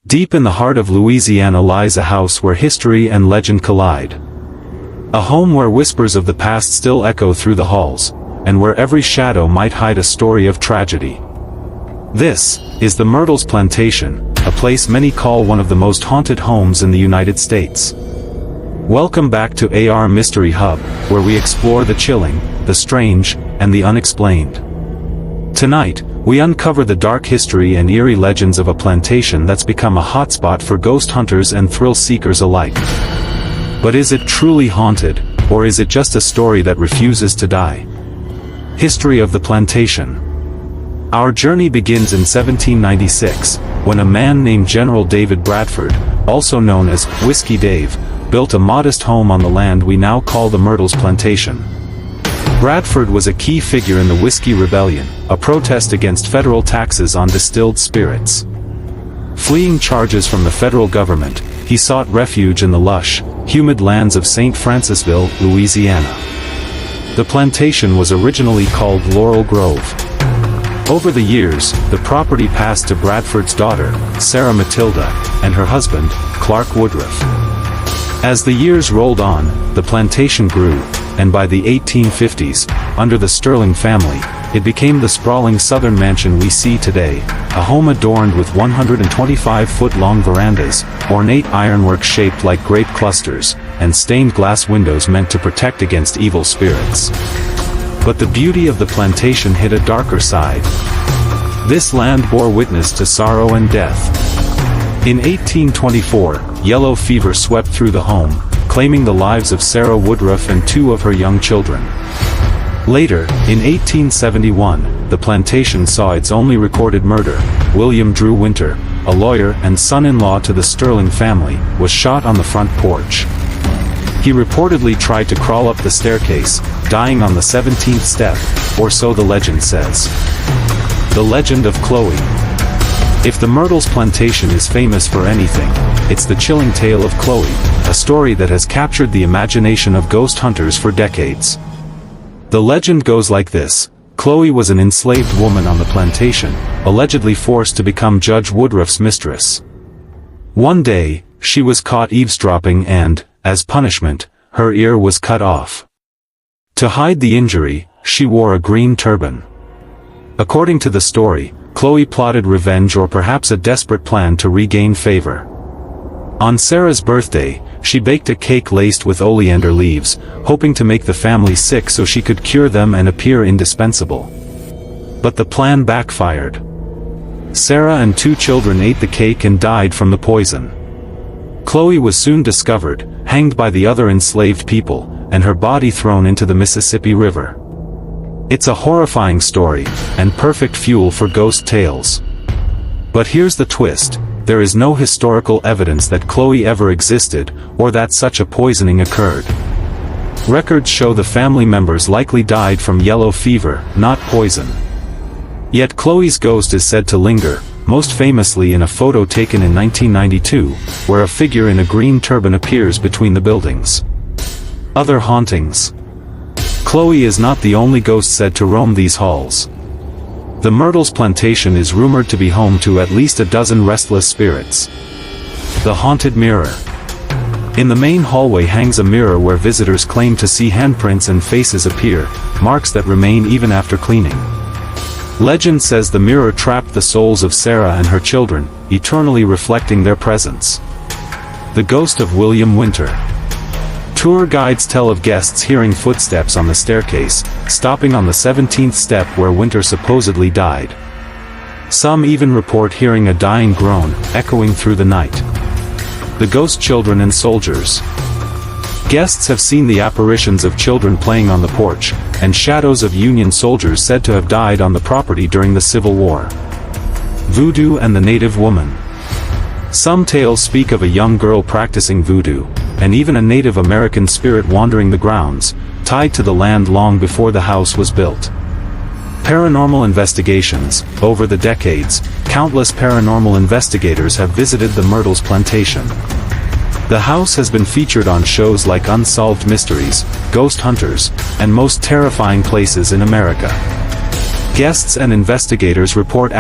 Deep in the heart of Louisiana lies a house where history and legend collide. A home where whispers of the past still echo through the halls, and where every shadow might hide a story of tragedy. This is the Myrtles Plantation, a place many call one of the most haunted homes in the United States. Welcome back to AR Mystery Hub, where we explore the chilling, the strange, and the unexplained. Tonight, we uncover the dark history and eerie legends of a plantation that's become a hotspot for ghost hunters and thrill seekers alike. But is it truly haunted, or is it just a story that refuses to die? History of the plantation. Our journey begins in 1796, when a man named General David Bradford, also known as Whiskey Dave, built a modest home on the land we now call the Myrtles Plantation. Bradford was a key figure in the Whiskey Rebellion, a protest against federal taxes on distilled spirits. Fleeing charges from the federal government, he sought refuge in the lush, humid lands of St. Francisville, Louisiana. The plantation was originally called Laurel Grove. Over the years, the property passed to Bradford's daughter, Sarah Matilda, and her husband, Clark Woodruff. As the years rolled on, the plantation grew, and by the 1850s, under the Sterling family, it became the sprawling southern mansion we see today, a home adorned with 125-foot-long verandas, ornate ironwork shaped like grape clusters, and stained glass windows meant to protect against evil spirits. But the beauty of the plantation hid a darker side. This land bore witness to sorrow and death. In 1824, yellow fever swept through the home, claiming the lives of Sarah Woodruff and two of her young children. Later, in 1871, the plantation saw its only recorded murder. William Drew Winter, a lawyer and son-in-law to the Sterling family, was shot on the front porch. He reportedly tried to crawl up the staircase, dying on the 17th step, or so the legend says. The legend of Chloe. If the Myrtles Plantation is famous for anything, it's the chilling tale of Chloe, a story that has captured the imagination of ghost hunters for decades. The legend goes like this: Chloe was an enslaved woman on the plantation, allegedly forced to become Judge Woodruff's mistress. One day, she was caught eavesdropping and, as punishment, her ear was cut off. To hide the injury, she wore a green turban. According to the story, Chloe plotted revenge or perhaps a desperate plan to regain favor. On Sarah's birthday, she baked a cake laced with oleander leaves, hoping to make the family sick so she could cure them and appear indispensable. But the plan backfired. Sarah and two children ate the cake and died from the poison. Chloe was soon discovered, hanged by the other enslaved people, and her body thrown into the Mississippi River. It's a horrifying story, and perfect fuel for ghost tales. But here's the twist: there is no historical evidence that Chloe ever existed, or that such a poisoning occurred. Records show the family members likely died from yellow fever, not poison. Yet Chloe's ghost is said to linger, most famously in a photo taken in 1992, where a figure in a green turban appears between the buildings. Other hauntings. Chloe is not the only ghost said to roam these halls. The Myrtles Plantation is rumored to be home to at least a dozen restless spirits. The Haunted Mirror. In the main hallway hangs a mirror where visitors claim to see handprints and faces appear, marks that remain even after cleaning. Legend says the mirror trapped the souls of Sarah and her children, eternally reflecting their presence. The Ghost of William Winter. Tour guides tell of guests hearing footsteps on the staircase, stopping on the 17th step where Winter supposedly died. Some even report hearing a dying groan, echoing through the night. The Ghost Children and Soldiers. Guests have seen the apparitions of children playing on the porch, and shadows of Union soldiers said to have died on the property during the Civil War. Voodoo and the Native Woman. Some tales speak of a young girl practicing voodoo, and even a Native American spirit wandering the grounds, tied to the land long before the house was built. Paranormal investigations. Over the decades, countless paranormal investigators have visited the Myrtles Plantation. The house has been featured on shows like Unsolved Mysteries, Ghost Hunters, and Most Terrifying Places in America. Guests and investigators report ***.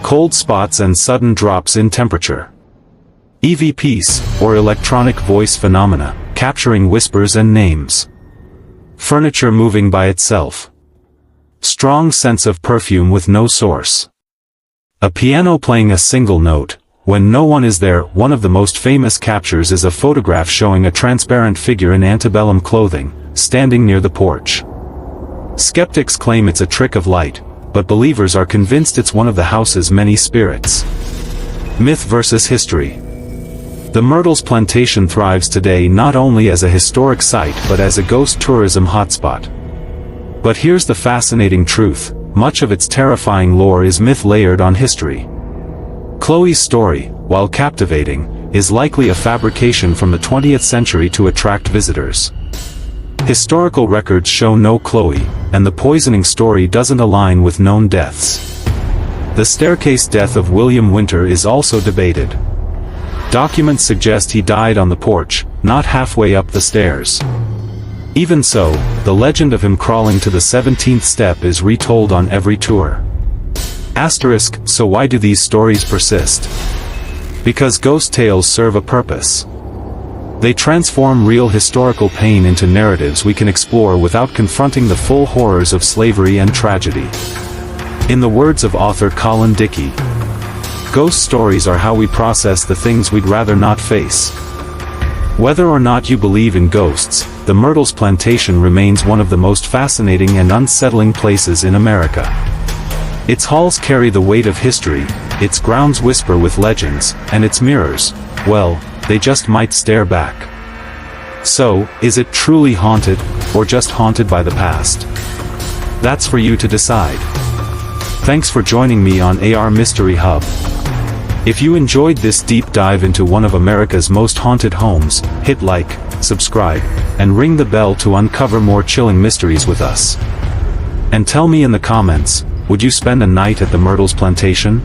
Cold spots and sudden drops in temperature. EVPs, or electronic voice phenomena, capturing whispers and names. Furniture moving by itself. Strong sense of perfume with no source. A piano playing a single note, when no one is there. One of the most famous captures is a photograph showing a transparent figure in antebellum clothing, standing near the porch. Skeptics claim it's a trick of light, but believers are convinced it's one of the house's many spirits. Myth versus history. The Myrtles Plantation thrives today not only as a historic site but as a ghost tourism hotspot. But here's the fascinating truth: much of its terrifying lore is myth layered on history. Chloe's story, while captivating, is likely a fabrication from the 20th century to attract visitors. Historical records show no Chloe, and the poisoning story doesn't align with known deaths. The staircase death of William Winter is also debated. Documents suggest he died on the porch, not halfway up the stairs. Even so, the legend of him crawling to the 17th step is retold on every tour. Asterisk, so why do these stories persist? Because ghost tales serve a purpose. They transform real historical pain into narratives we can explore without confronting the full horrors of slavery and tragedy. In the words of author Colin Dickey, ghost stories are how we process the things we'd rather not face. Whether or not you believe in ghosts, the Myrtles Plantation remains one of the most fascinating and unsettling places in America. Its halls carry the weight of history, its grounds whisper with legends, and its mirrors, well, they just might stare back. So, is it truly haunted, or just haunted by the past? That's for you to decide. Thanks for joining me on AR Mystery Hub. If you enjoyed this deep dive into one of America's most haunted homes, hit like, subscribe, and ring the bell to uncover more chilling mysteries with us. And tell me in the comments, would you spend a night at the Myrtles Plantation?